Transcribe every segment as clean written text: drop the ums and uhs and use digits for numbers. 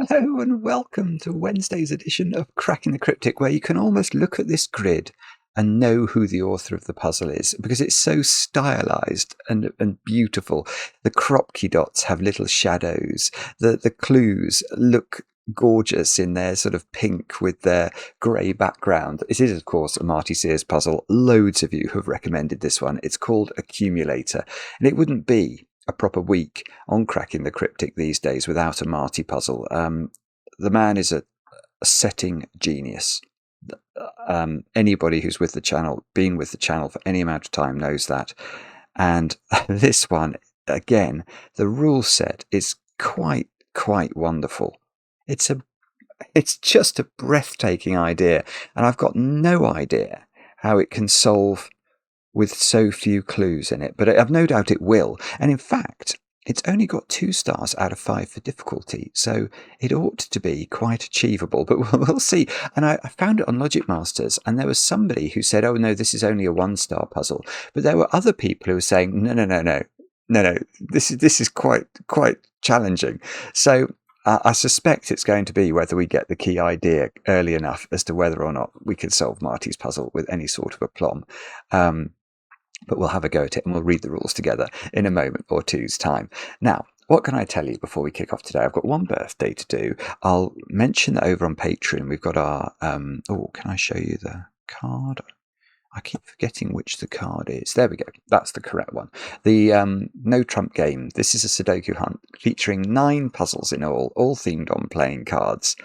Hello and welcome to Wednesday's edition of Cracking the Cryptic, where you can almost look at this grid and know who the author of the puzzle is because it's so stylized and beautiful. The Kropki dots have little shadows. The clues look gorgeous in their sort of pink with their grey background. It is, of course, a Marty Sears puzzle. Loads of you have recommended this one. It's called Accumulator, and it wouldn't be a proper week on Cracking the Cryptic these days without a Marty puzzle. The man is a setting genius. Anybody who's with the channel, been with the channel for any amount of time, knows that. And this one, again, the rule set is quite wonderful. It's just a breathtaking idea, and I've got no idea how it can solve with so few clues in it, but I've no doubt it will. And in fact, it's only got 2 stars out of 5 for difficulty, so it ought to be quite achievable, but we'll see. And I found it on Logic Masters, and there was somebody who said, oh no, this is only a 1-star puzzle. But there were other people who were saying, no, this is quite challenging. So I suspect it's going to be whether we get the key idea early enough as to whether or not we can solve Marty's puzzle with any sort of aplomb. But we'll have a go at it and we'll read the rules together in a moment or two's time. Now, what can I tell you before we kick off today? I've got one birthday to do. I'll mention that over on Patreon we've got our... can I show you the card? I keep forgetting which the card is. There we go. That's the correct one. The No Trump game. This is a Sudoku hunt featuring 9 puzzles in all themed on playing cards.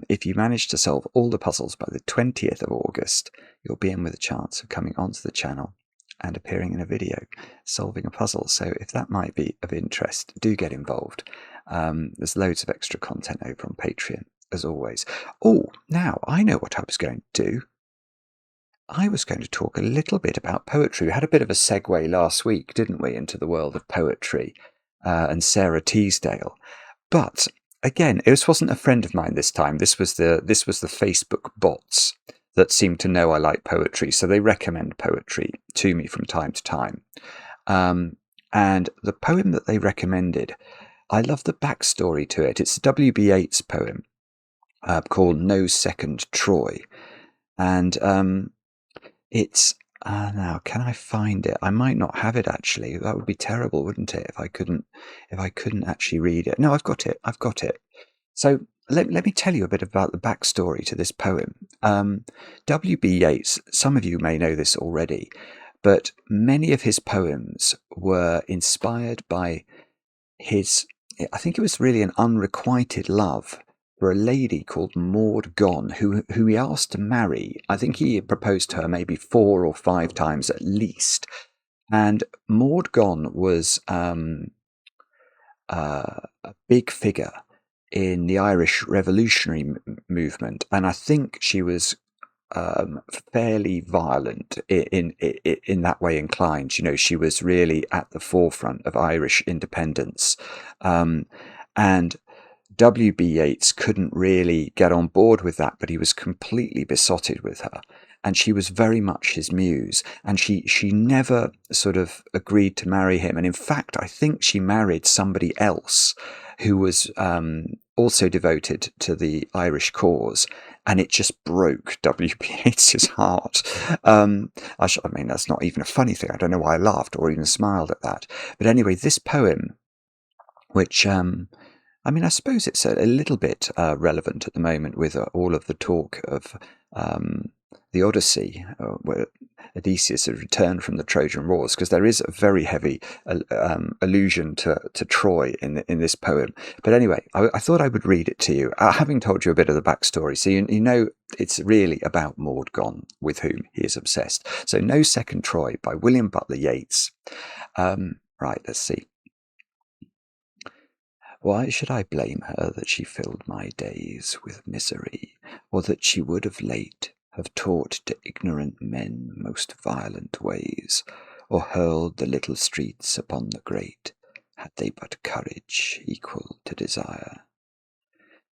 If you manage to solve all the puzzles by the 20th of August, you'll be in with a chance of coming onto the channel and appearing in a video solving a puzzle. So if that might be of interest, do get involved. There's loads of extra content over on Patreon, as always. Oh, now I know what I was going to do. I was going to talk a little bit about poetry. We had a bit of a segue last week, didn't we, into the world of poetry and Sarah Teasdale. But again, this wasn't a friend of mine this time. This was the Facebook bots that seem to know I like poetry, so they recommend poetry to me from time to time. And the poem that they recommended, I love the backstory to it. It's a W.B. Yeats poem called No Second Troy. And it's... now, can I find it? I might not have it, actually. That would be terrible, wouldn't it, if I couldn't actually read it. No, I've got it. So let me tell you a bit about the backstory to this poem. W.B. Yeats, some of you may know this already, but many of his poems were inspired by his, I think it was really an unrequited love for a lady called Maud Gonne, who he asked to marry. I think he proposed to her maybe 4 or 5 times at least. And Maud Gonne was a big figure in the Irish revolutionary movement, and I think she was fairly violent in that way inclined. You know, she was really at the forefront of Irish independence, and W.B. Yeats couldn't really get on board with that, but he was completely besotted with her, and she was very much his muse, and she never sort of agreed to marry him. And in fact, I think she married somebody else who was also devoted to the Irish cause, and it just broke W.B. Yeats's heart. I mean, that's not even a funny thing. I don't know why I laughed or even smiled at that. But anyway, this poem, which... I mean, I suppose it's a little bit relevant at the moment with all of the talk of the Odyssey, where Odysseus had returned from the Trojan Wars, because there is a very heavy allusion to Troy in this poem. But anyway, I thought I would read it to you, having told you a bit of the backstory, so you know it's really about Maud Gonne, with whom he is obsessed. So No Second Troy by William Butler Yeats. Right, let's see. Why should I blame her that she filled my days with misery, or that she would of late have taught to ignorant men most violent ways, or hurled the little streets upon the great, had they but courage equal to desire?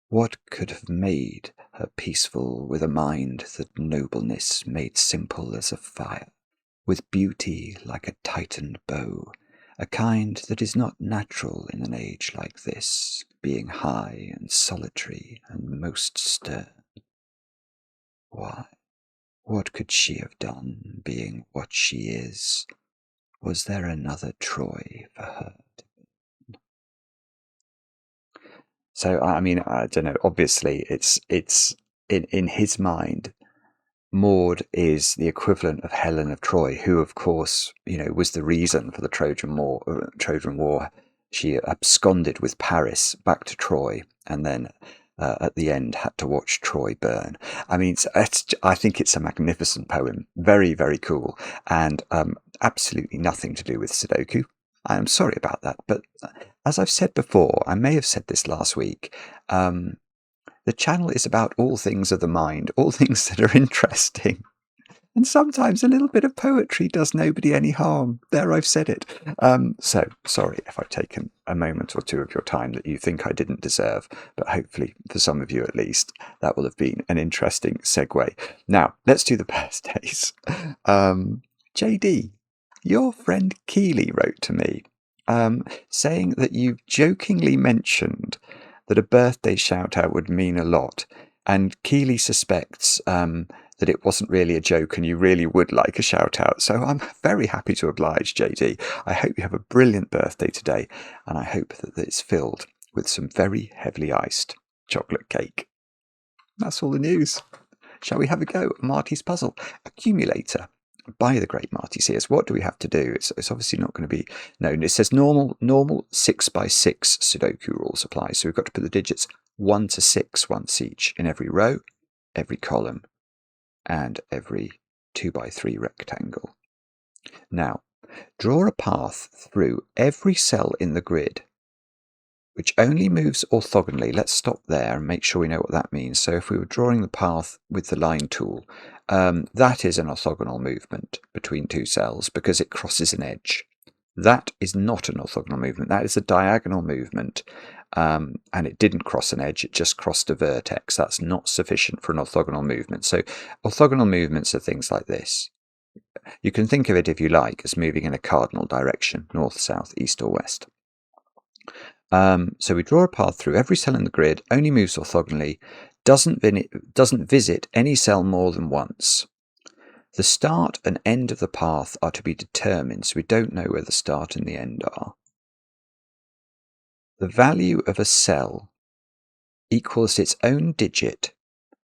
What could have made her peaceful with a mind that nobleness made simple as a fire, with beauty like a tightened bow, a kind that is not natural in an age like this, being high and solitary and most stern. Why, what could she have done, being what she is? Was there another Troy for her? So, I mean, I don't know, obviously it's in his mind, Maud is the equivalent of Helen of Troy, who, of course, was the reason for the Trojan War. She absconded with Paris back to Troy, and then at the end had to watch Troy burn. I mean, I think it's a magnificent poem, very, very cool, and absolutely nothing to do with Sudoku. I am sorry about that, but as I've said before, I may have said this last week. The channel is about all things of the mind, all things that are interesting. And sometimes a little bit of poetry does nobody any harm. There, I've said it. So, sorry if I've taken a moment or two of your time that you think I didn't deserve, but hopefully, for some of you at least, that will have been an interesting segue. Now, let's do the birthdays. JD, your friend Keely wrote to me saying that you jokingly mentioned that a birthday shout-out would mean a lot, and Keely suspects that it wasn't really a joke and you really would like a shout-out. So I'm very happy to oblige, JD. I hope you have a brilliant birthday today, and I hope that it's filled with some very heavily iced chocolate cake. That's all the news. Shall we have a go at Marty's puzzle? Accumulator by the great Marty Sears. What do we have to do? It's obviously not going to be known. It says normal 6x6 Sudoku rules apply. So we've got to put the digits 1 to 6 once each in every row, every column, and every 2x3 rectangle. Now, draw a path through every cell in the grid which only moves orthogonally. Let's stop there and make sure we know what that means. So if we were drawing the path with the line tool, that is an orthogonal movement between two cells because it crosses an edge. That is not an orthogonal movement. That is a diagonal movement, and it didn't cross an edge. It just crossed a vertex. That's not sufficient for an orthogonal movement. So orthogonal movements are things like this. You can think of it, if you like, as moving in a cardinal direction, north, south, east, or west. So we draw a path through every cell in the grid, only moves orthogonally, doesn't visit any cell more than once. The start and end of the path are to be determined, so we don't know where the start and the end are. The value of a cell equals its own digit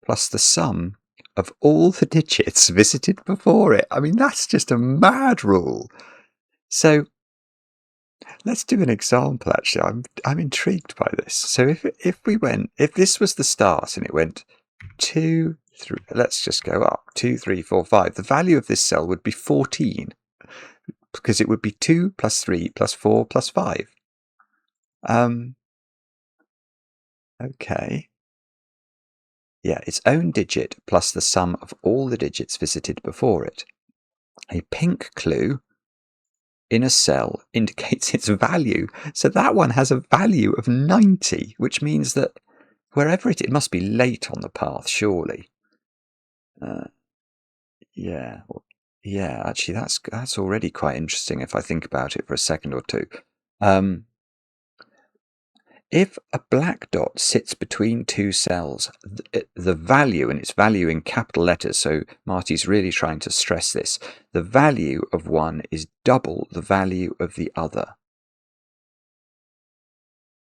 plus the sum of all the digits visited before it. I mean, that's just a mad rule. So let's do an example, actually. I'm intrigued by this. So if this was the start and it went 2, 3, let's just go up, 2, 3, 4, 5. The value of this cell would be 14 because it would be 2 plus 3 plus 4 plus 5. Okay. Yeah, its own digit plus the sum of all the digits visited before it. A pink clue in a cell indicates its value. So that one has a value of 90, which means that wherever it must be late on the path, surely. Yeah, actually that's already quite interesting if I think about it for a second or two. If a black dot sits between two cells, the value, and it's value in capital letters, so Marty's really trying to stress this, the value of one is double the value of the other.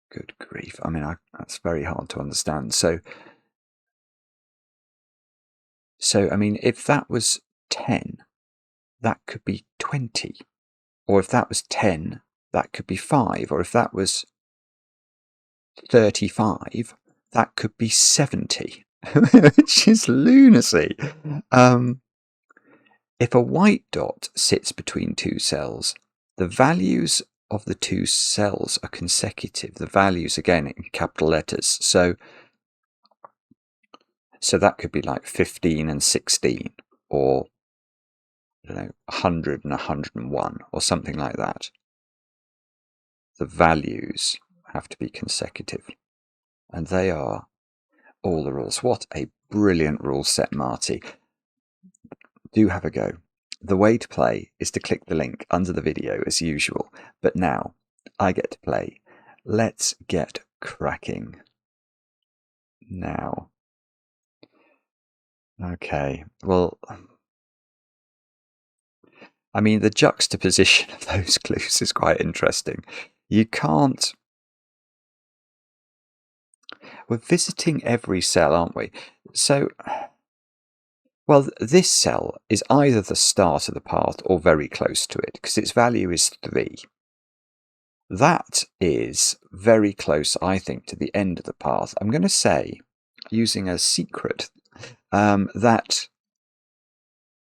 Good grief. I mean, that's very hard to understand. So, I mean, if that was 10, that could be 20. Or if that was 10, that could be 5. Or if that was 35, that could be 70, which is lunacy. If a white dot sits between two cells, the values of the two cells are consecutive. The values, again, in capital letters. So that could be like 15 and 16, or I don't know, 100 and 101, or something like that. The values have to be consecutive. And they are all the rules. What a brilliant rule set, Marty. Do have a go. the way to play is to click the link under the video as usual. But now I get to play. Let's get cracking. Now. Okay, well, I mean, the juxtaposition of those clues is quite interesting. You can't... We're visiting every cell, aren't we? So, well, this cell is either the start of the path or very close to it, because its value is 3. That is very close, I think, to the end of the path. I'm going to say, using a secret, that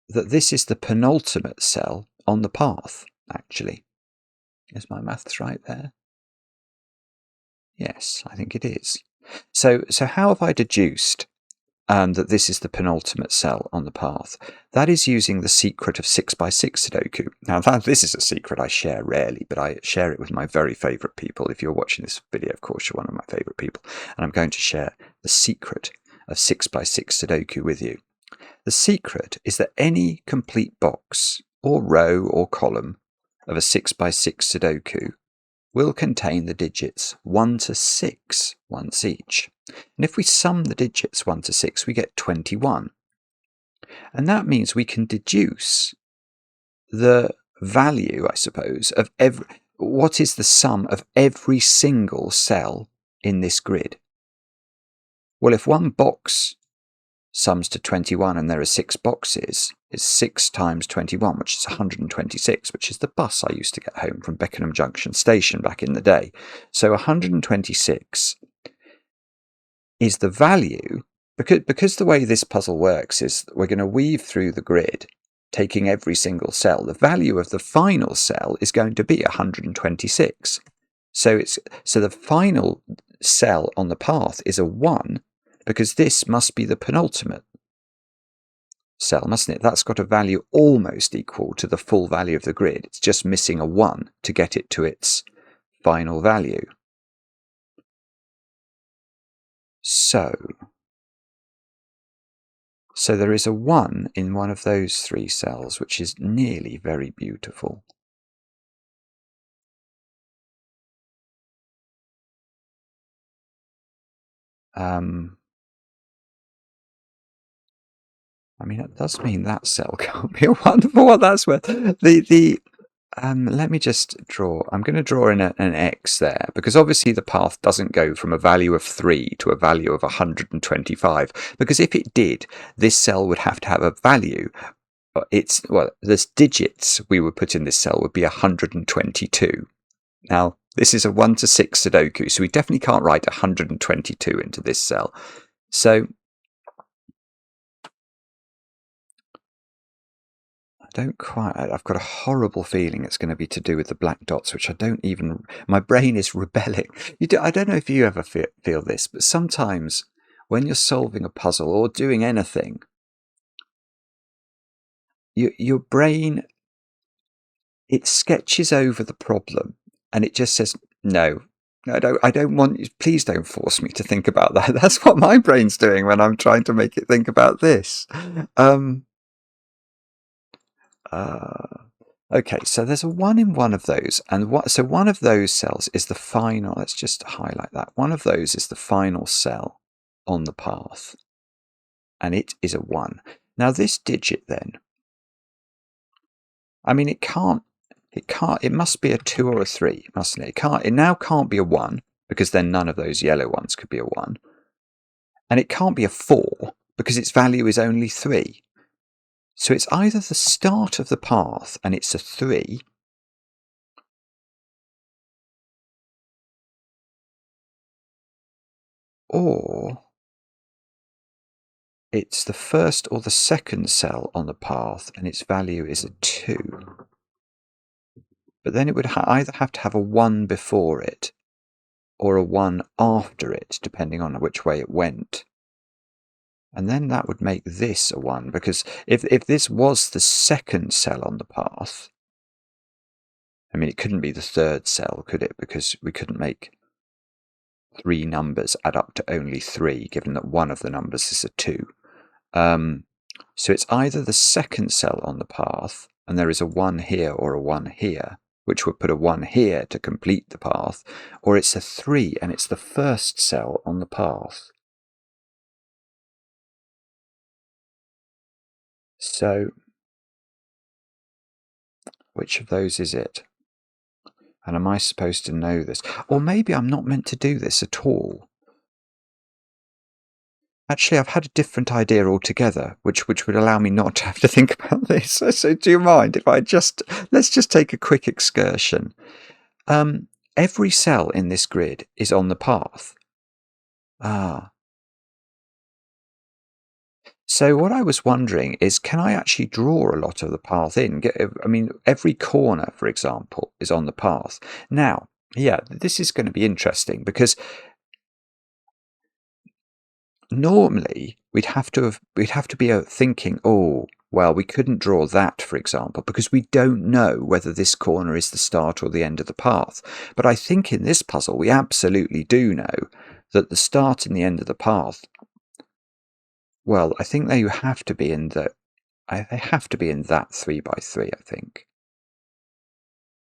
this is the penultimate cell on the path, actually. Is my maths right there? Yes, I think it is. So how have I deduced that this is the penultimate cell on the path? That is using the secret of 6x6 sudoku. Now, this is a secret I share rarely, but I share it with my very favourite people. If you're watching this video, of course, you're one of my favourite people. And I'm going to share the secret of 6x6 sudoku with you. The secret is that any complete box or row or column of a 6x6 sudoku will contain the digits 1 to 6 once each. And if we sum the digits 1 to 6, we get 21. And that means we can deduce the value, I suppose, of what is the sum of every single cell in this grid. Well, if one box sums to 21 and there are 6 boxes, it's 6 times 21, which is 126, which is the bus I used to get home from Beckenham Junction Station back in the day. So 126 is the value, because the way this puzzle works is we're going to weave through the grid, taking every single cell. The value of the final cell is going to be 126. So the final cell on the path is a 1, because this must be the penultimate cell, mustn't it? That's got a value almost equal to the full value of the grid. It's just missing a 1 to get it to its final value. So there is a 1 in one of those 3 cells, which is nearly very beautiful. I mean, it does mean that cell can't be a 1 for what that's worth. Let me just draw. I'm going to draw in an X there, because obviously the path doesn't go from a value of 3 to a value of 125, because if it did, this cell would have to have a value. The digits we would put in this cell would be 122. Now, this is a 1 to 6 sudoku, so we definitely can't write 122 into this cell. So I've got a horrible feeling it's going to be to do with the black dots, which my brain is rebelling. I don't know if you ever feel this, but sometimes when you're solving a puzzle or doing anything, your brain, it sketches over the problem and it just says, no, I don't want you, please don't force me to think about that. That's what my brain's doing when I'm trying to make it think about this. Okay, so there's a 1 in one of those, and so one of those cells is the final. Let's just highlight that. One of those is the final cell on the path, and it is a 1. Now this digit then, I mean, it must be a 2 or a 3, mustn't it? It now can't be a 1, because then none of those yellow ones could be a 1. And it can't be a 4, because its value is only 3. So it's either the start of the path and it's a 3, or it's the first or the second cell on the path and its value is a 2. But then it would either have to have a 1 before it or a 1 after it, depending on which way it went. And then that would make this a 1, because if this was the second cell on the path, I mean, it couldn't be the third cell, could it? Because we couldn't make 3 numbers add up to only 3, given that one of the numbers is a 2. So it's either the second cell on the path, and there is a 1 here or a 1 here, which would put a 1 here to complete the path, or it's a 3 and it's the first cell on the path. So which of those is it? And am I supposed to know this? Or maybe I'm not meant to do this at all. Actually, I've had a different idea altogether, which would allow me not to have to think about this. So do you mind if let's just take a quick excursion. Every cell in this grid is on the path. So what I was wondering is, can I actually draw a lot of the path in? I mean, every corner, for example, is on the path. Now, yeah, this is going to be interesting because normally we'd have to be thinking, oh, well, we couldn't draw that, for example, because we don't know whether this corner is the start or the end of the path. But I think in this puzzle, we absolutely do know that the start and the end of the path, well, I think they have to be in that 3x3, I think.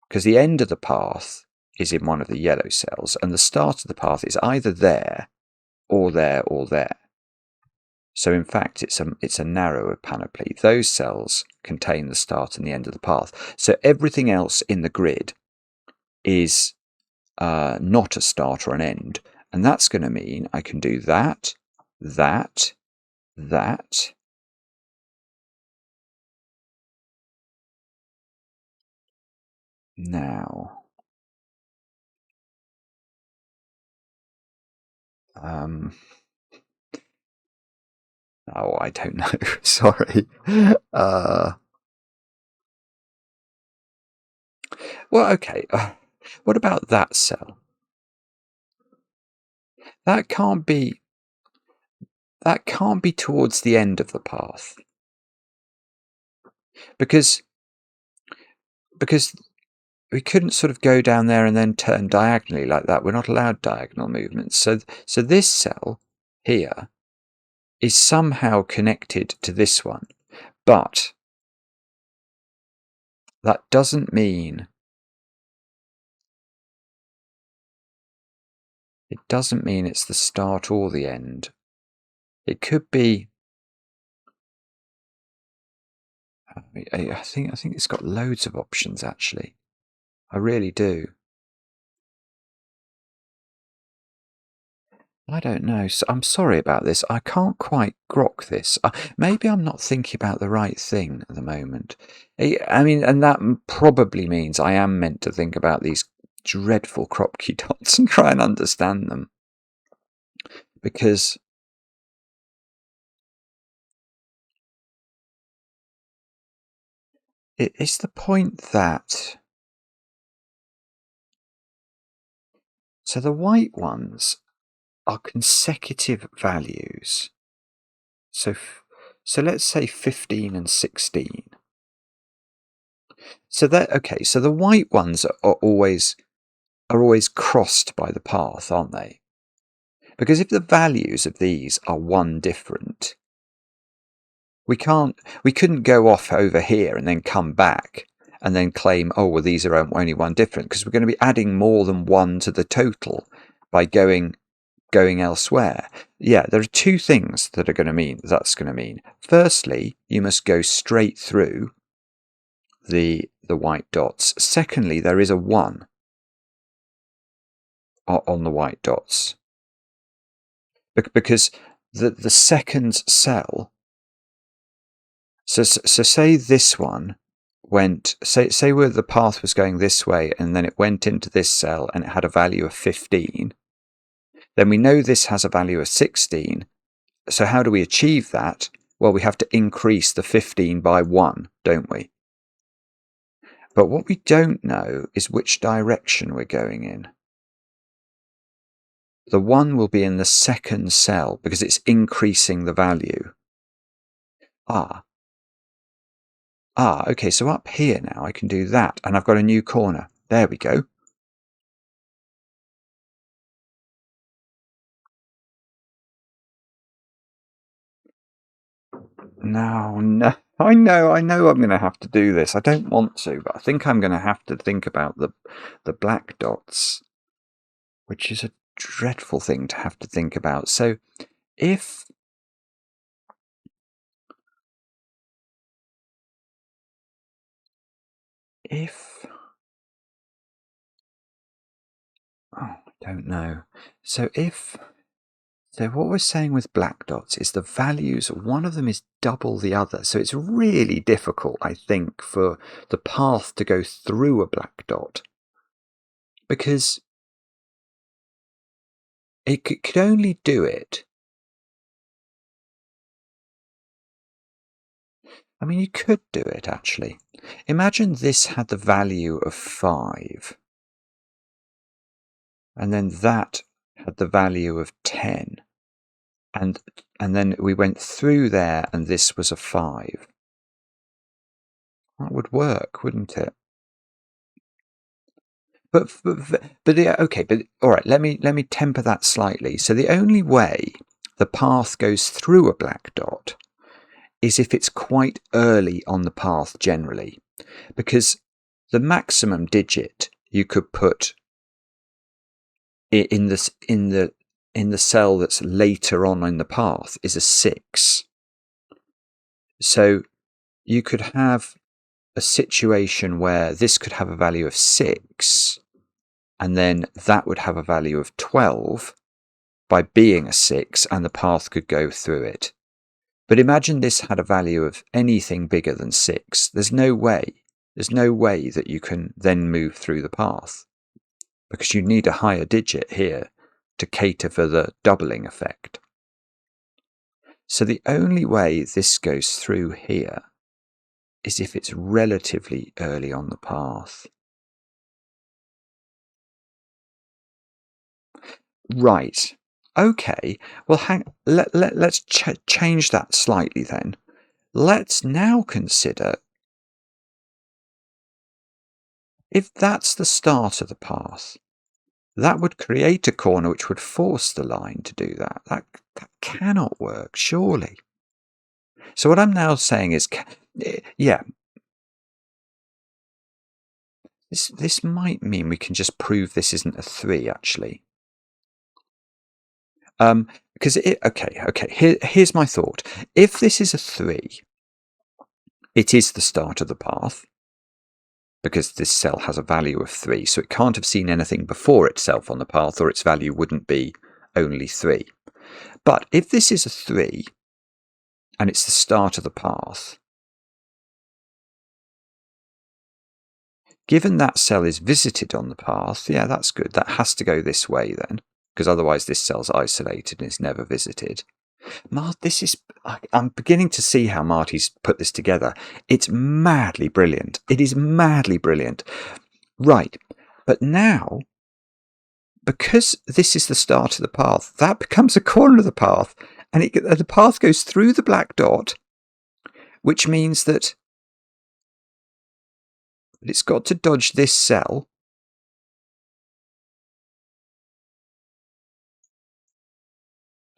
Because the end of the path is in one of the yellow cells, and the start of the path is either there or there or there. So in fact, it's a narrower panoply. Those cells contain the start and the end of the path. So everything else in the grid is not a start or an end. And that's going to mean I can do that, that, that. Now, oh, I don't know. Sorry. Well, okay. What about that cell? That can't be towards the end of the path. Because we couldn't sort of go down there and then turn diagonally like that. We're not allowed diagonal movements. So this cell here is somehow connected to this one. But that doesn't mean it's the start or the end. It could be. I think it's got loads of options, actually. I really do. I don't know. So I'm sorry about this. I can't quite grok this. Maybe I'm not thinking about the right thing at the moment. I mean, and that probably means I am meant to think about these dreadful Kropke dots and try and understand them. Because it's the point that... So the white ones are consecutive values. So let's say 15 and 16. So the white ones are always crossed by the path, aren't they? Because if the values of these are one different, we couldn't go off over here and then come back and then claim, oh, well, these are only one different, because we're going to be adding more than one to the total by going elsewhere. Yeah, there are two things that's going to mean. Firstly, you must go straight through the white dots. Secondly, there is a 1 on the white dots. Because the second cell, so say this one went, say where the path was going this way, and then it went into this cell and it had a value of 15, then we know this has a value of 16. So how do we achieve that? Well, we have to increase the 15 by 1, don't we? But what we don't know is which direction we're going in. The 1 will be in the second cell because it's increasing the value. Okay, so up here now I can do that, and I've got a new corner. There we go. No. I know I'm going to have to do this. I don't want to, but I think I'm going to have to think about the black dots, which is a dreadful thing to have to think about. So if oh, I don't know. So what we're saying with black dots is the values, one of them is double the other. So it's really difficult, I think, for the path to go through a black dot, because it could only do it. I mean, you could do it, actually. Imagine this had the value of 5, and then that had the value of 10. And then we went through there, and this was a 5. That would work, wouldn't it? But yeah, okay. But all right. Let me temper that slightly. So the only way the path goes through a black dot is if it's quite early on the path generally, because the maximum digit you could put in the cell that's later on in the path is a 6. So you could have a situation where this could have a value of 6, and then that would have a value of 12 by being a 6, and the path could go through it. But imagine this had a value of anything bigger than 6. There's no way that you can then move through the path, because you need a higher digit here to cater for the doubling effect. So the only way this goes through here is if it's relatively early on the path. Right. Okay. Well, let's change that slightly then. Let's now consider if that's the start of the path, that would create a corner which would force the line to do that. That cannot work, surely. So what I'm now saying is, yeah, this might mean we can just prove this isn't a 3, actually. Because here's my thought. If this is a 3, it is the start of the path, because this cell has a value of 3, so it can't have seen anything before itself on the path, or its value wouldn't be only 3. But if this is a 3, and it's the start of the path, given that cell is visited on the path, yeah, that's good. That has to go this way then, because otherwise this cell's isolated and is never visited. I'm beginning to see how Marty's put this together. It's madly brilliant. It is madly brilliant. Right, but now, because this is the start of the path, that becomes a corner of the path, and the path goes through the black dot, which means that it's got to dodge this cell,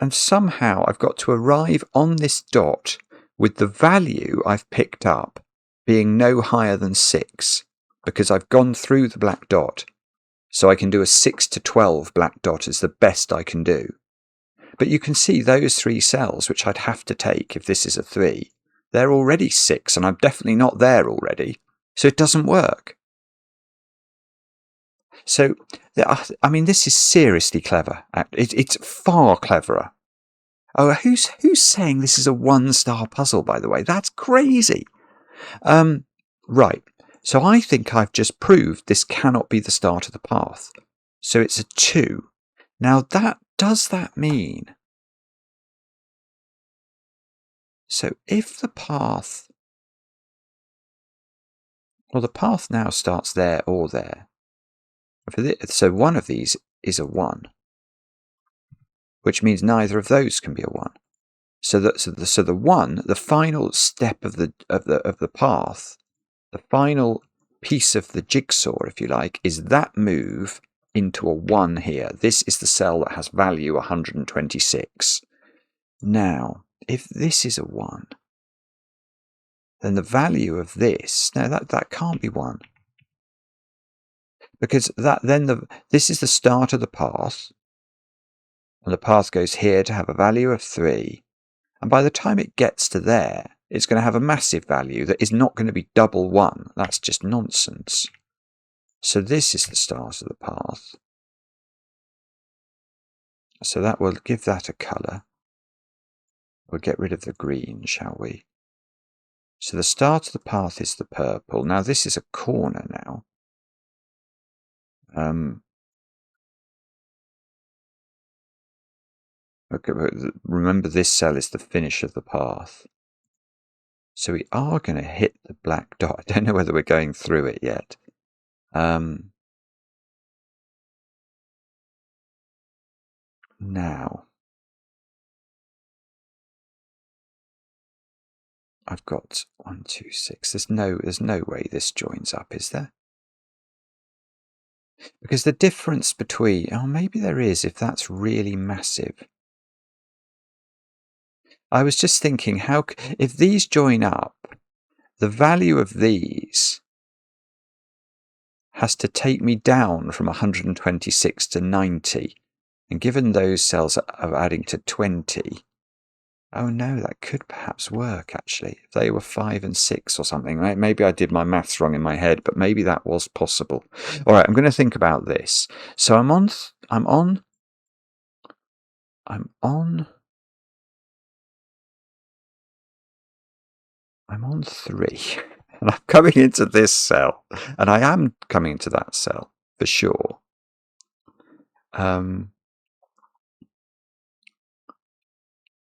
and somehow I've got to arrive on this dot with the value I've picked up being no higher than 6, because I've gone through the black dot. So I can do a 6 to 12 black dot is the best I can do. But you can see those 3 cells, which I'd have to take if this is a 3, they're already 6, and I'm definitely not there already. So it doesn't work. So, I mean, this is seriously clever. It's far cleverer. Oh, who's saying this is a 1-star puzzle, by the way? That's crazy. Right. So I think I've just proved this cannot be the start of the path. So it's a 2. Now, does that mean? So if the path... Well, the path now starts there or there. So one of these is a 1, which means neither of those can be a 1. So the 1, the final step of the path, the final piece of the jigsaw, if you like, is that move into a 1 here. This is the cell that has value 126. Now, if this is a 1, then the value of this, no, that can't be 1. Because this is the start of the path, and the path goes here to have a value of 3. And by the time it gets to there, it's going to have a massive value that is not going to be double 1. That's just nonsense. So this is the start of the path. So that will give that a colour. We'll get rid of the green, shall we? So the start of the path is the purple. Now this is a corner now. Okay, remember this cell is the finish of the path. So we are going to hit the black dot. I don't know whether we're going through it yet. Now, I've got 1, 2, 6. There's no way this joins up, is there? Because the difference between, oh, maybe there is if that's really massive. I was just thinking, if these join up, the value of these has to take me down from 126 to 90. And given those cells are adding to 20, oh no, that could perhaps work actually. If they were 5 and 6 or something, right? Maybe I did my maths wrong in my head, but maybe that was possible. All right, I'm going to think about this. So I'm on 3, and I'm coming into this cell, and I am coming into that cell for sure.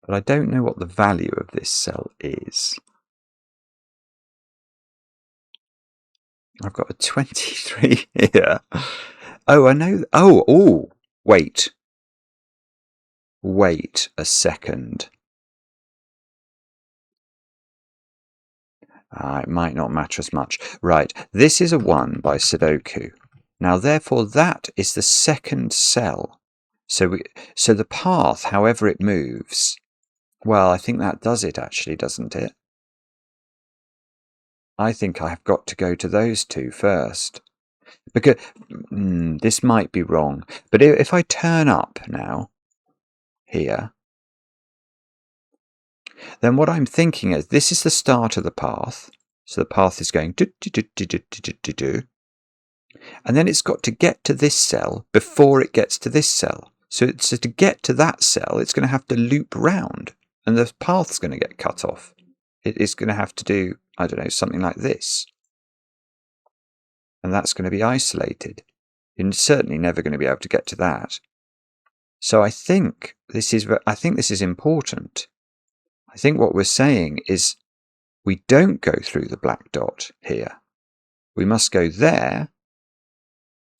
But I don't know what the value of this cell is. I've got a 23 here. Oh, I know. Oh, wait. Wait a second. It might not matter as much. Right, this is a 1 by sudoku. Now, therefore, that is the second cell. So the path, however it moves, well, I think that does it actually, doesn't it? I think I've got to go to those 2 first. Because this might be wrong. But if I turn up now, here, then what I'm thinking is this is the start of the path. So the path is going do. And then it's got to get to this cell before it gets to this cell. So to get to that cell, it's going to have to loop round. And the path's going to get cut off. It is going to have to do, I don't know, something like this. And that's going to be isolated. You're certainly never going to be able to get to that. So I think this is important. I think what we're saying is we don't go through the black dot here. We must go there.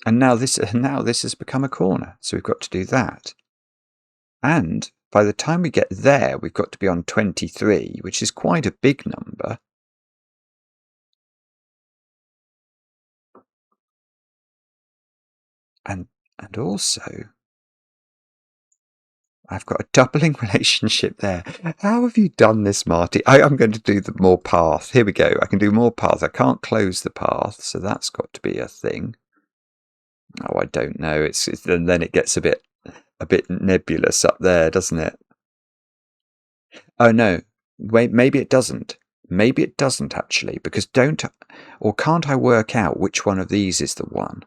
And now this has become a corner. So we've got to do that. And by the time we get there, we've got to be on 23, which is quite a big number. And also, I've got a doubling relationship there. How have you done this, Marty? I'm going to do the more path. Here we go. I can do more path. I can't close the path, so that's got to be a thing. Oh, I don't know. And then it gets a bit nebulous up there, doesn't it? Oh no. Wait, maybe it doesn't. Maybe it doesn't actually, because can't I work out which one of these is the one?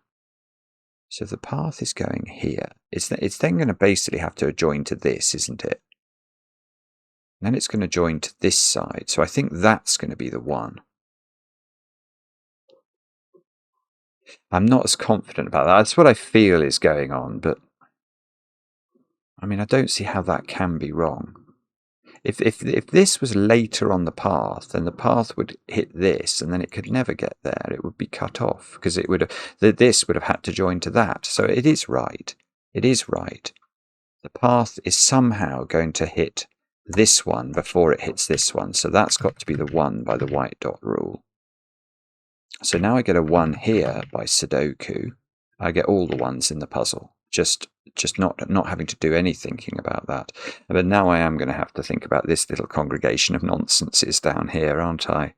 So the path is going here. It's then going to basically have to join to this, isn't it? And then it's going to join to this side. So I think that's going to be the one. I'm not as confident about that. That's what I feel is going on, but I mean, I don't see how that can be wrong. If this was later on the path, then the path would hit this, and then it could never get there. It would be cut off because this would have had to join to that. So it is right. It is right. The path is somehow going to hit this one before it hits this one. So that's got to be the 1 by the white dot rule. So now I get a 1 here by sudoku. I get all the 1s in the puzzle. Just not having to do any thinking about that. But now I am going to have to think about this little congregation of nonsenses down here, aren't I?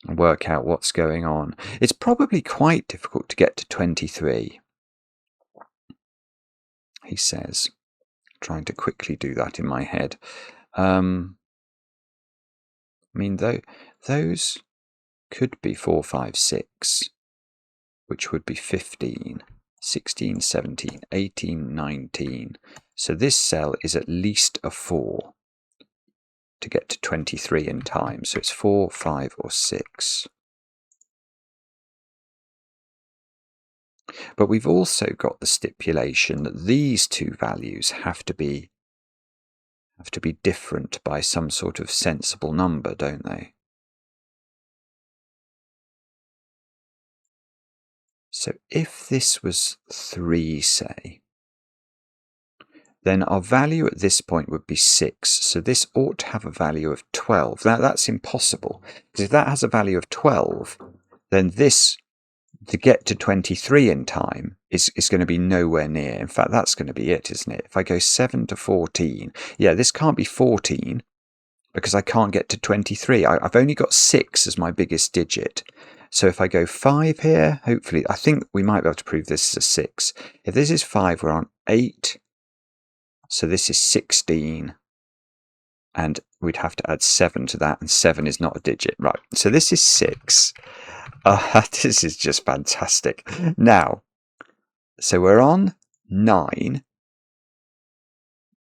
and work out what's going on. It's probably quite difficult to get to 23, he says, trying to quickly do that in my head. I mean, those could be 4, 5, 6, which would be 15, 16, 17, 18, 19. So this cell is at least a 4 to get to 23 in time. So it's 4, 5, or 6. But we've also got the stipulation that these two values have to be different by some sort of sensible number, don't they? So if this was 3, say, then our value at this point would be 6. So this ought to have a value of 12. Now that's impossible, because if that has a value of 12, then this, to get to 23 in time, is going to be nowhere near. In fact, that's going to be it, isn't it? If I go 7 to 14, yeah, this can't be 14, because I can't get to 23. I've only got 6 as my biggest digit. So if I go 5 here, hopefully, I think we might be able to prove this is a 6. If this is 5, we're on 8. So this is 16. And we'd have to add 7 to that, and 7 is not a digit. Right, so this is 6. This is just fantastic. Now, so we're on 9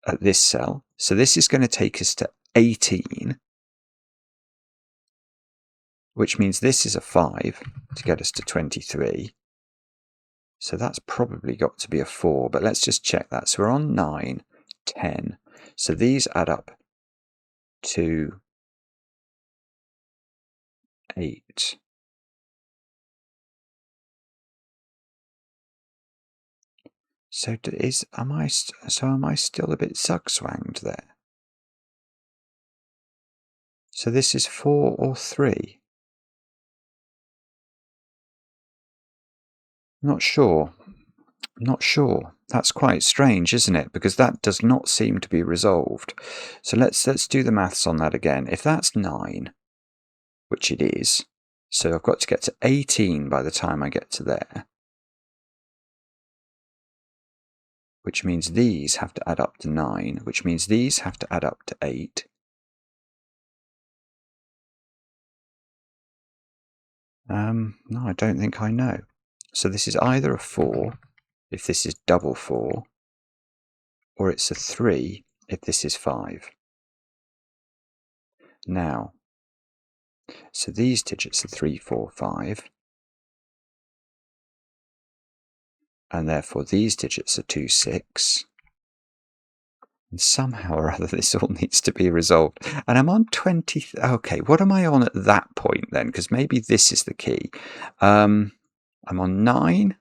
at this cell. So this is going to take us to 18, which means this is a 5 to get us to 23. So that's probably got to be a 4, but let's just check that. So we're on 9, 10. So these add up to 8. So am I still a bit zugzwanged there? So this is 4 or 3? Not sure. Not sure. That's quite strange, isn't it? Because that does not seem to be resolved. So let's do the maths on that again. If that's 9, which it is, so I've got to get to 18 by the time I get to there, which means these have to add up to 9, which means these have to add up to 8. No, I don't think I know. So this is either a 4, if this is double 4, or it's a 3, if this is 5. Now, so these digits are 3, 4, 5, and therefore these digits are 2, 6. And somehow or other this all needs to be resolved. And I'm on 20. Okay, what am I on at that point then? Because maybe this is the key. I'm on 9,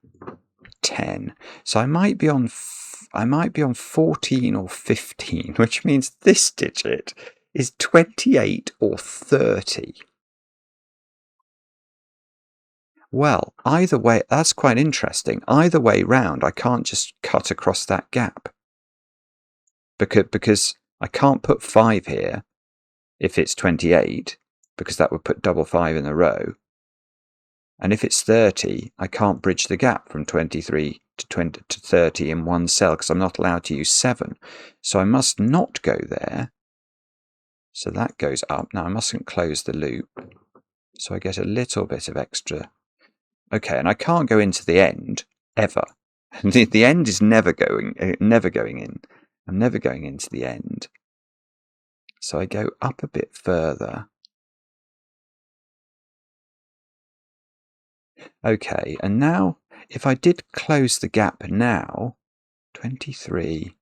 10. So I might be on 14 or 15, which means this digit is 28 or 30. Well, either way, that's quite interesting. Either way round, I can't just cut across that gap. Because I can't put 5 here if it's 28, because that would put double 5 in a row. And if it's 30, I can't bridge the gap from 23 to 30 in one cell, because I'm not allowed to use 7. So I must not go there. So that goes up. Now I mustn't close the loop. So I get a little bit of extra. Okay, and I can't go into the end, ever. The end is never going in. I'm never going into the end. So I go up a bit further. Okay, and now, if I did close the gap now, 23,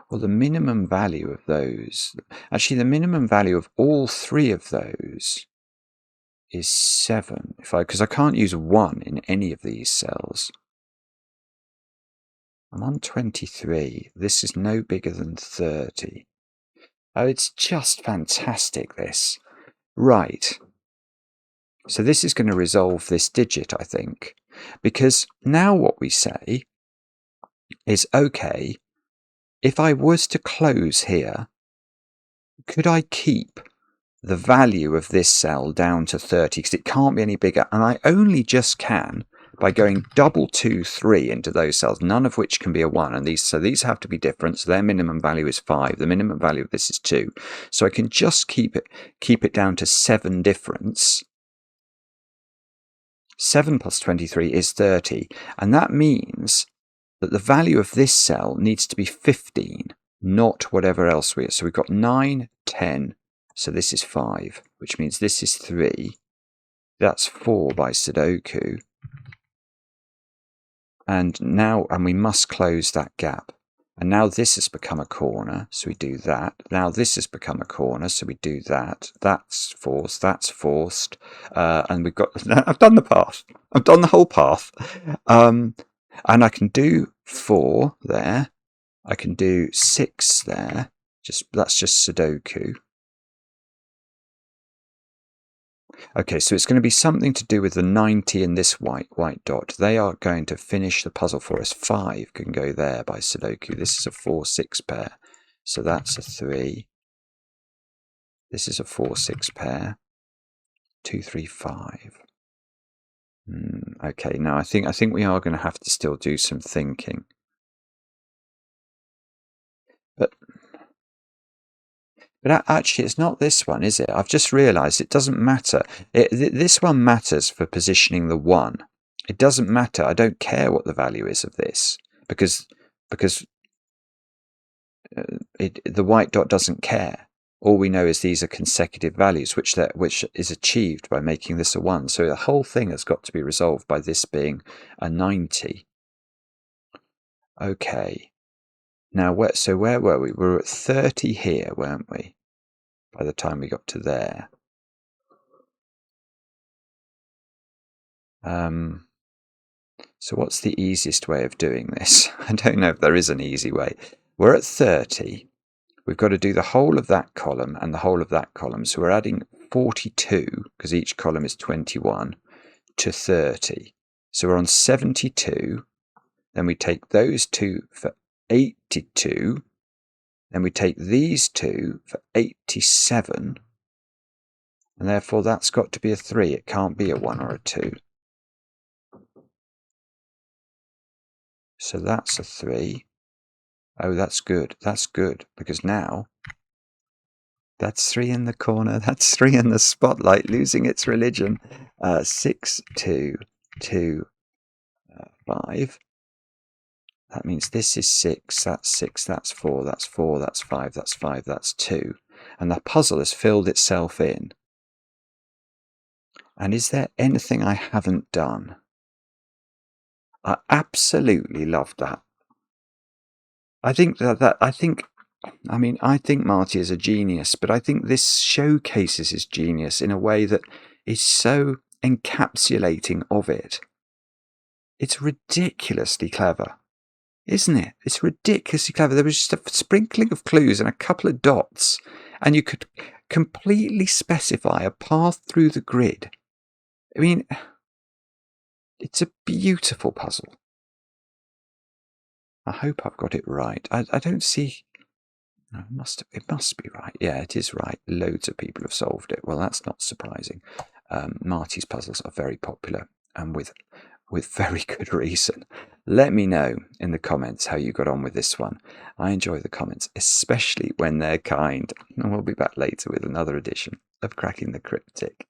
well, the minimum value of those, actually the minimum value of all 3 of those is 7, because I can't use 1 in any of these cells. I'm on 23. This is no bigger than 30. Oh, it's just fantastic, this. Right. So this is going to resolve this digit, I think. Because now what we say is, okay, if I was to close here, could I keep the value of this cell down to 30, because it can't be any bigger, and I only just can by going double 2, 3 into those cells, none of which can be a 1, and these have to be different, so their minimum value is 5, the minimum value of this is 2, so I can just keep it down to 7 difference. 7 plus 23 is 30, and that means that the value of this cell needs to be 15, not whatever else we are. So we've got 9, 10, so this is 5, which means this is 3. That's 4 by sudoku. And we must close that gap. And now this has become a corner, so we do that. Now this has become a corner, so we do that. That's forced, and we've got, I've done the path. I've done the whole path. And I can do 4 there. I can do 6 there. That's just sudoku. Okay, so it's going to be something to do with the 90 and this white dot. They are going to finish the puzzle for us. 5 can go there by sudoku. This is a 4-6 pair, so that's a 3. This is a 4-6 pair. 2, 3, 5. Okay, now I think we are going to have to still do some thinking. But actually, it's not this one, is it? I've just realised it doesn't matter. This one matters for positioning the 1. It doesn't matter. I don't care what the value is of this because the white dot doesn't care. All we know is these are consecutive values, which is achieved by making this a 1. So the whole thing has got to be resolved by this being a 90. Okay. Now, where were we? We were at 30 here, weren't we? By the time we got to there. So what's the easiest way of doing this? I don't know if there is an easy way. We're at 30. We've got to do the whole of that column and the whole of that column. So we're adding 42, because each column is 21, to 30. So we're on 72. Then we take those two for 82. Then we take these two for 87. And therefore that's got to be a 3. It can't be a 1 or a 2. So that's a 3. Oh, that's good. That's good, because now that's 3 in the corner. That's 3 in the spotlight, losing its religion. 6, 2, 2, 5. That means this is 6, that's 6, that's 4, that's 4, that's 5, that's 5, that's 2. And the puzzle has filled itself in. And is there anything I haven't done? I absolutely loved that. I think I think Marty is a genius, but I think this showcases his genius in a way that is so encapsulating of it. It's ridiculously clever, isn't it? It's ridiculously clever. There was just a sprinkling of clues and a couple of dots, and you could completely specify a path through the grid. I mean, it's a beautiful puzzle. I hope I've got it right. I don't see... No, it must be right. Yeah, it is right. Loads of people have solved it. Well, that's not surprising. Marty's puzzles are very popular, and with very good reason. Let me know in the comments how you got on with this one. I enjoy the comments, especially when they're kind. And we'll be back later with another edition of Cracking the Cryptic.